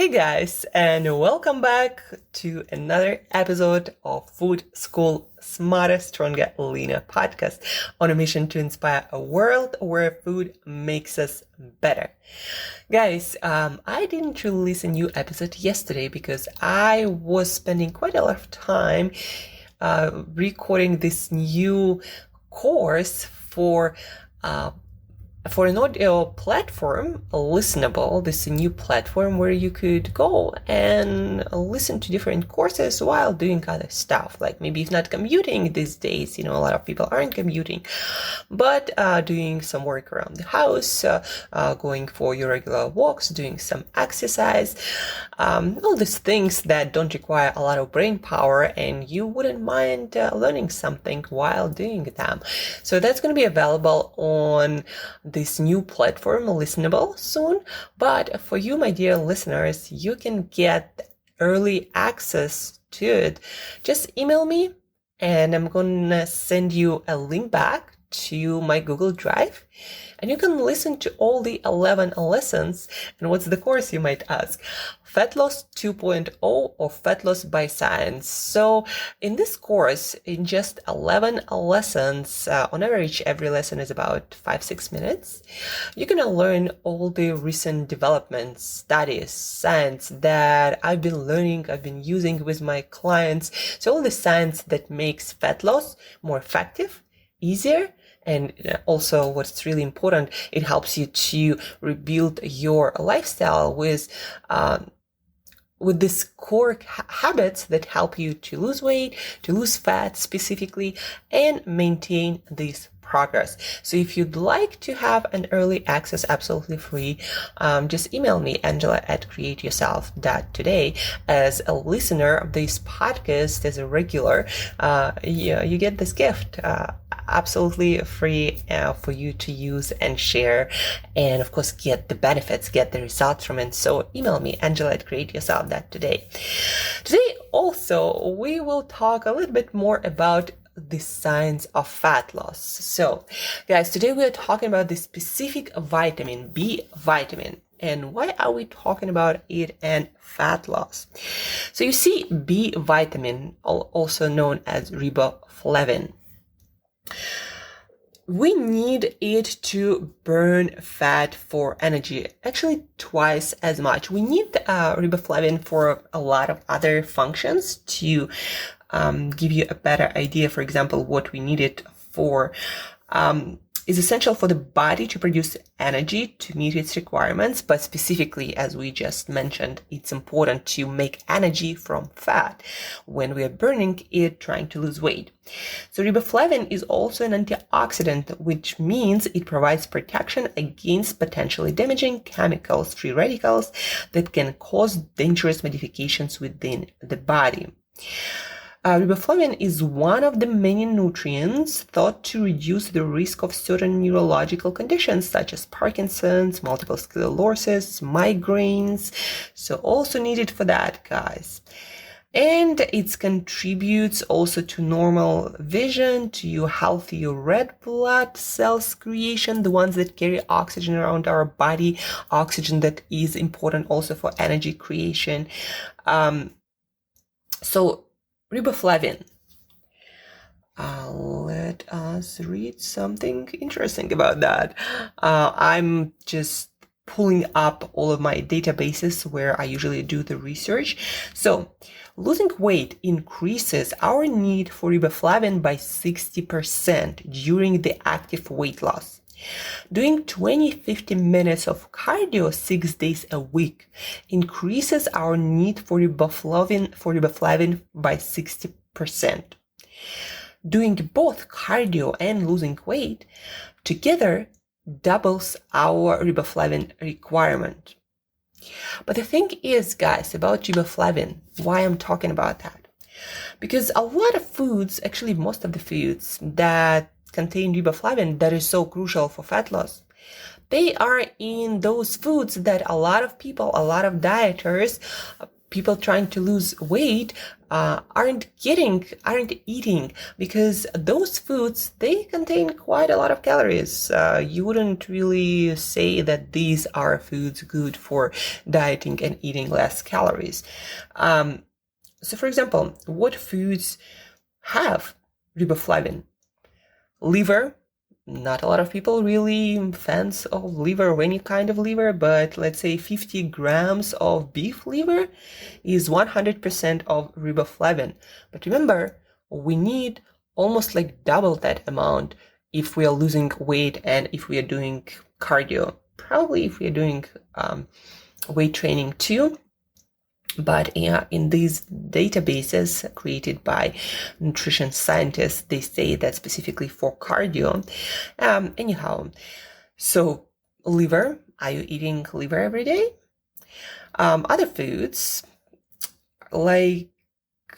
Hey guys, and welcome back to another episode of Food School Smarter, Stronger, Leaner podcast on a mission to inspire a world where food makes us better. Guys, I didn't release a new episode yesterday because I was spending quite a lot of time recording this new course for an audio platform, Listenable. This is a new platform where you could go and listen to different courses while doing other stuff. Like maybe if not commuting these days, a lot of people aren't commuting, but doing some work around the house, going for your regular walks, doing some exercise, all these things that don't require a lot of brain power and you wouldn't mind learning something while doing them. So that's going to be available on this new platform, Listenable, soon. But for you, my dear listeners, you can get early access to it. Just email me and I'm going to send you a link back to my Google Drive. And you can listen to all the 11 lessons. And what's the course, you might ask? Fat Loss 2.0 or Fat Loss by Science. So in this course, in just 11 lessons, on average, every lesson is about 5-6 minutes. You're going to learn all the recent developments, studies, science that I've been learning, I've been using with my clients. So all the science that makes fat loss more effective, easier, and also what's really important, it helps you to rebuild your lifestyle with these core habits that help you to lose weight, to lose fat specifically, and maintain this progress. So if you'd like to have an early access absolutely free, just email me, angela@createyourself.today. As a listener of this podcast, as a regular, you get this gift. Absolutely free for you to use and share, and of course get the benefits, get the results from it. So email me, angela@createyourself.today. Today also we will talk a little bit more about the science of fat loss. So guys, today we are talking about the specific vitamin, B vitamin. And why are we talking about it and fat loss? So you see, B vitamin, also known as riboflavin, we need it to burn fat for energy, actually twice as much. We need riboflavin for a lot of other functions. To give you a better idea, for example, what we need it for is essential for the body to produce energy to meet its requirements, but specifically, as we just mentioned, it's important to make energy from fat when we are burning it, trying to lose weight. So riboflavin is also an antioxidant, which means it provides protection against potentially damaging chemicals, free radicals, that can cause dangerous modifications within the body. Riboflavin is one of the many nutrients thought to reduce the risk of certain neurological conditions such as Parkinson's, multiple sclerosis, migraines. So also needed for that, guys. And it contributes also to normal vision, to your healthy red blood cells creation, the ones that carry oxygen around our body, oxygen that is important also for energy creation. So riboflavin. Let us read something interesting about that. I'm just pulling up all of my databases where I usually do the research. So losing weight increases our need for riboflavin by 60% during the active weight loss. Doing 20-50 minutes of cardio 6 days a week increases our need for riboflavin by 60%. Doing both cardio and losing weight together doubles our riboflavin requirement. But the thing is, guys, about riboflavin, why I'm talking about that? Because a lot of foods, actually most of the foods that contain riboflavin that is so crucial for fat loss, they are in those foods that a lot of people, a lot of dieters, people trying to lose weight aren't eating, because those foods, they contain quite a lot of calories. You wouldn't really say that these are foods good for dieting and eating less calories. So for example, what foods have riboflavin? Liver. Not a lot of people really fans of liver or any kind of liver, but let's say 50 grams of beef liver is 100% of riboflavin. But remember, we need almost like double that amount if we are losing weight and if we are doing cardio. Probably if we are doing weight training too. But in these databases created by nutrition scientists, they say that specifically for cardio. Anyhow, so liver, are you eating liver every day? Other foods like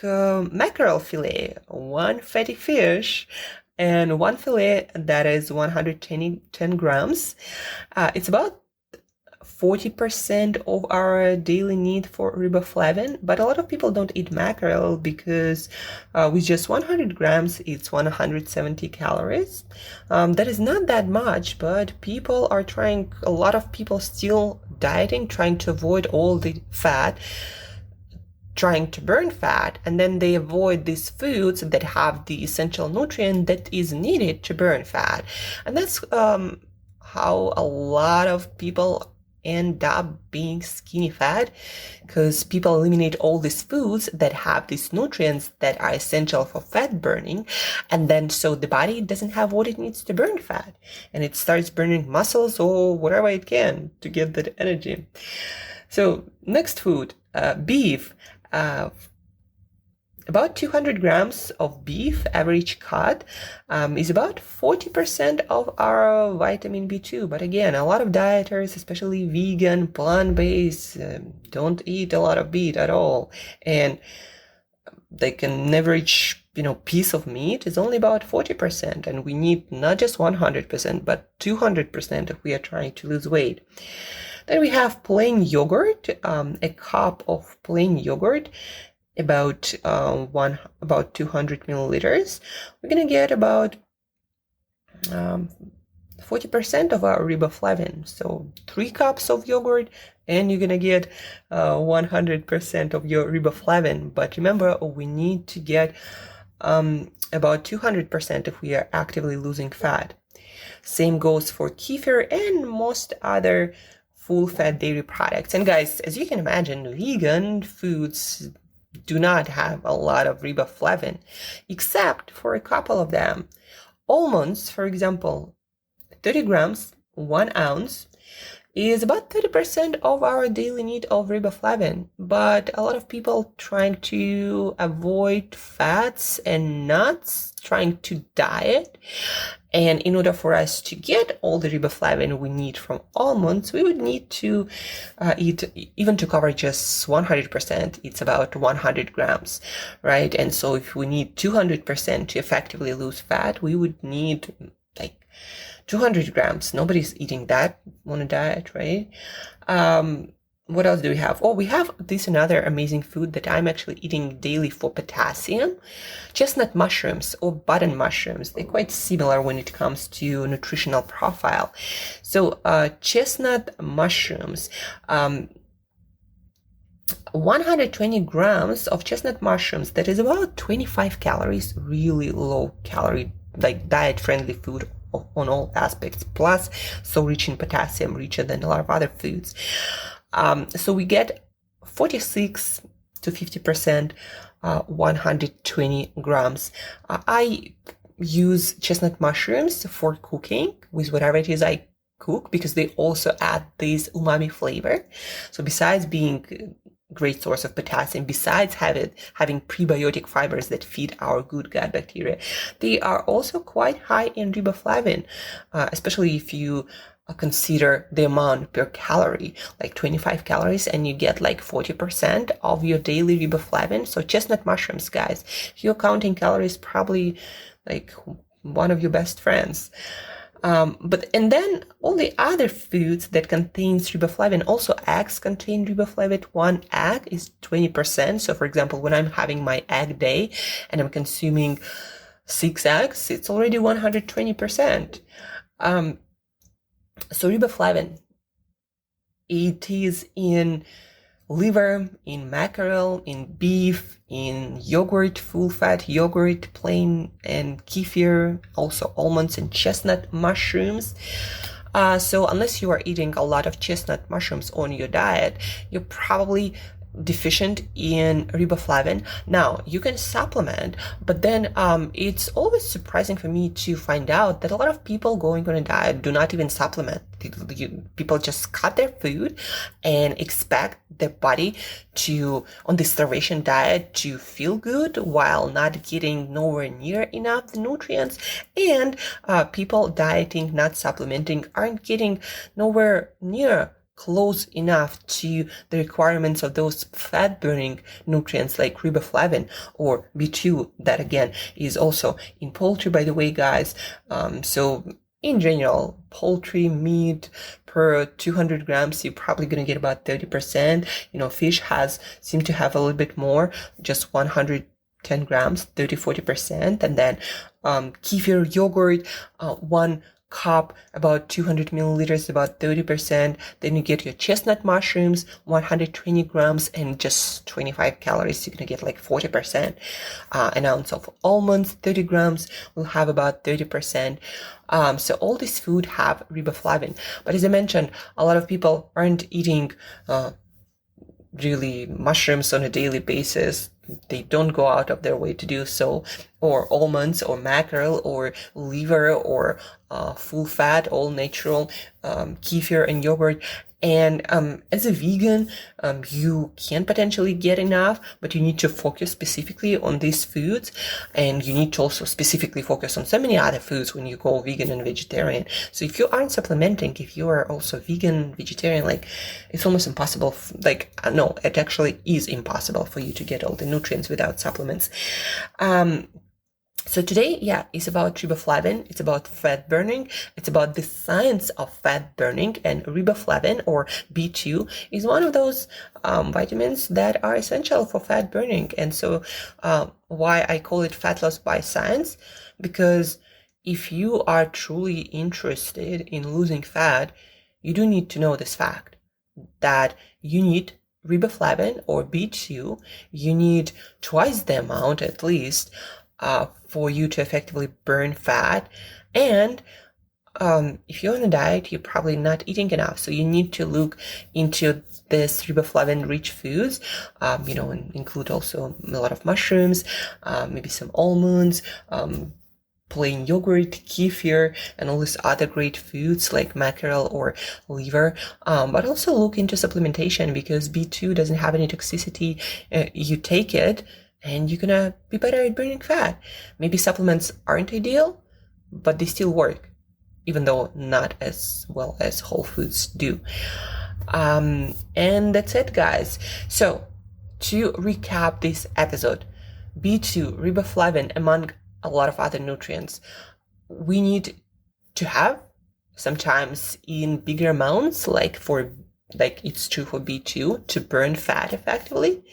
mackerel fillet, one fatty fish, and one fillet that is 110 grams. It's about 40% of our daily need for riboflavin, but a lot of people don't eat mackerel because with just 100 grams, it's 170 calories. That is not that much, but a lot of people still dieting, trying to avoid all the fat, trying to burn fat, and then they avoid these foods that have the essential nutrient that is needed to burn fat. And that's how a lot of people end up being skinny fat, because people eliminate all these foods that have these nutrients that are essential for fat burning, and then so the body doesn't have what it needs to burn fat, and it starts burning muscles or whatever it can to get that energy. So next food, beef. About 200 grams of beef average cut is about 40% of our vitamin B2. But again, a lot of dieters, especially vegan, plant-based, don't eat a lot of beef at all. And like an average, piece of meat is only about 40%. And we need not just 100%, but 200% if we are trying to lose weight. Then we have plain yogurt, a cup of plain yogurt, about 200 milliliters. We're gonna get about 40% of our riboflavin. So 3 cups of yogurt, and you're gonna get 100% of your riboflavin. But remember, we need to get about 200% if we are actively losing fat. Same goes for kefir and most other full-fat dairy products. And guys, as you can imagine, vegan foods do not have a lot of riboflavin, except for a couple of them. Almonds, for example, 30 grams, 1 ounce, is about 30% of our daily need of riboflavin. But a lot of people trying to avoid fats and nuts, trying to diet. And in order for us to get all the riboflavin we need from almonds, we would need to eat, even to cover just 100%, it's about 100 grams, right? And so if we need 200% to effectively lose fat, we would need like 200 grams. Nobody's eating that on a diet, right? What else do we have? Oh, we have this another amazing food that I'm actually eating daily for potassium. Chestnut mushrooms or button mushrooms. They're quite similar when it comes to nutritional profile. So chestnut mushrooms, 120 grams of chestnut mushrooms, that is about 25 calories, really low calorie, like diet friendly food on all aspects, plus so rich in potassium, richer than a lot of other foods. So we get 46 to 50%, 120 grams. I use chestnut mushrooms for cooking with whatever it is I cook, because they also add this umami flavor. So besides being great source of potassium, besides having prebiotic fibers that feed our good gut bacteria, they are also quite high in riboflavin, especially if you consider the amount per calorie, like 25 calories, and you get like 40% of your daily riboflavin. So chestnut mushrooms, guys, if you're counting calories, probably like one of your best friends. And then all the other foods that contains riboflavin, also eggs contain riboflavin. One egg is 20%. So for example, when I'm having my egg day and I'm consuming 6 eggs, it's already 120%. So riboflavin, it is in liver, in mackerel, in beef, in yogurt, full fat yogurt, plain and kefir, also almonds and chestnut mushrooms. So unless you are eating a lot of chestnut mushrooms on your diet, you're probably deficient in riboflavin. Now you can supplement, but then it's always surprising for me to find out that a lot of people going on a diet do not even supplement. People just cut their food and expect their body to, on this starvation diet, to feel good while not getting nowhere near enough nutrients. And people dieting, not supplementing, aren't getting nowhere near close enough to the requirements of those fat burning nutrients like riboflavin or B2, that again is also in poultry, by the way, guys. So in general, poultry meat per 200 grams, you're probably going to get about 30%. Fish seem to have a little bit more, just 110 grams, 30-40%. And then kefir yogurt, 1 cup, about 200 milliliters, about 30%. Then you get your chestnut mushrooms, 120 grams and just 25 calories. You're gonna get like 40%. An ounce of almonds, 30 grams, will have about 30%. So all this food have riboflavin. But as I mentioned, a lot of people aren't eating really mushrooms on a daily basis. They don't go out of their way to do so, or almonds or mackerel or liver or full fat, all natural kefir and yogurt. And as a vegan, you can potentially get enough, but you need to focus specifically on these foods. And you need to also specifically focus on so many other foods when you go vegan and vegetarian. So if you aren't supplementing, if you are also vegan, vegetarian, like it's almost impossible. No, it actually is impossible for you to get all the nutrients without supplements. So today, it's about riboflavin. It's about fat burning. It's about the science of fat burning, and riboflavin, or B2, is one of those vitamins that are essential for fat burning. And so why I call it fat loss by science, because if you are truly interested in losing fat, you do need to know this fact, that you need riboflavin or B2. You need twice the amount at least for you to effectively burn fat. And if you're on a diet, you're probably not eating enough. So you need to look into this riboflavin rich foods, and include also a lot of mushrooms, maybe some almonds, plain yogurt, kefir, and all these other great foods like mackerel or liver. But also look into supplementation, because B2 doesn't have any toxicity. You take it and you're gonna be better at burning fat. Maybe supplements aren't ideal, but they still work, even though not as well as whole foods do. And that's it, guys. So to recap this episode, B2, riboflavin, among a lot of other nutrients, we need to have sometimes in bigger amounts, like it's true for B2, to burn fat effectively.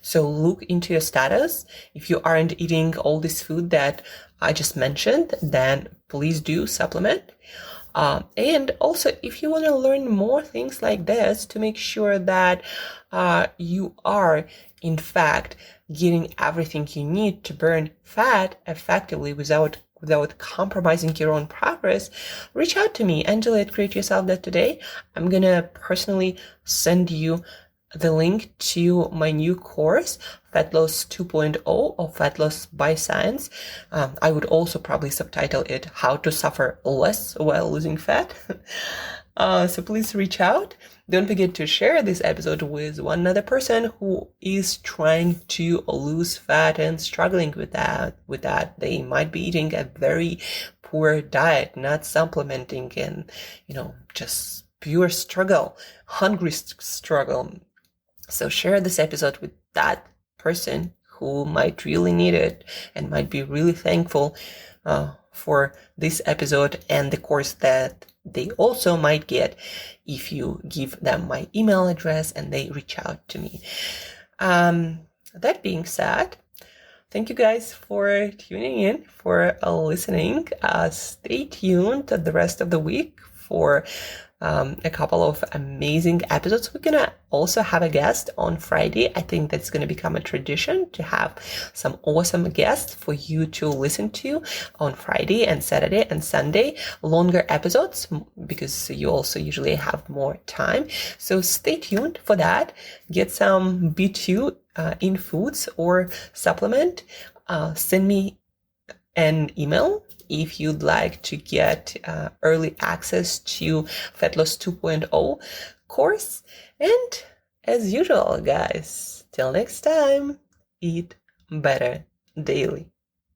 So look into your status. If you aren't eating all this food that I just mentioned, then please do supplement. And also, if you want to learn more things like this to make sure that you are, in fact, getting everything you need to burn fat effectively without compromising your own progress, reach out to me, Angela at createyourself.today. I'm going to personally send you the link to my new course, Fat Loss 2.0, or Fat Loss by Science. I would also probably subtitle it How to Suffer Less While Losing Fat. So please reach out. Don't forget to share this episode with one other person who is trying to lose fat and struggling with that. They might be eating a very poor diet, not supplementing, and just pure struggle, hungry struggle. So share this episode with that person who might really need it and might be really thankful for this episode and the course that they also might get if you give them my email address and they reach out to me. That being said, thank you guys for tuning in, for listening. Stay tuned the rest of the week for a couple of amazing episodes. We're gonna also have a guest on Friday. I think that's gonna become a tradition to have some awesome guests for you to listen to on Friday and Saturday and Sunday, longer episodes, because you also usually have more time. So stay tuned for that. Get some B2 in foods or supplement. Send me an email if you'd like to get early access to Fat Loss 2.0 course. And as usual, guys, till next time, eat better daily.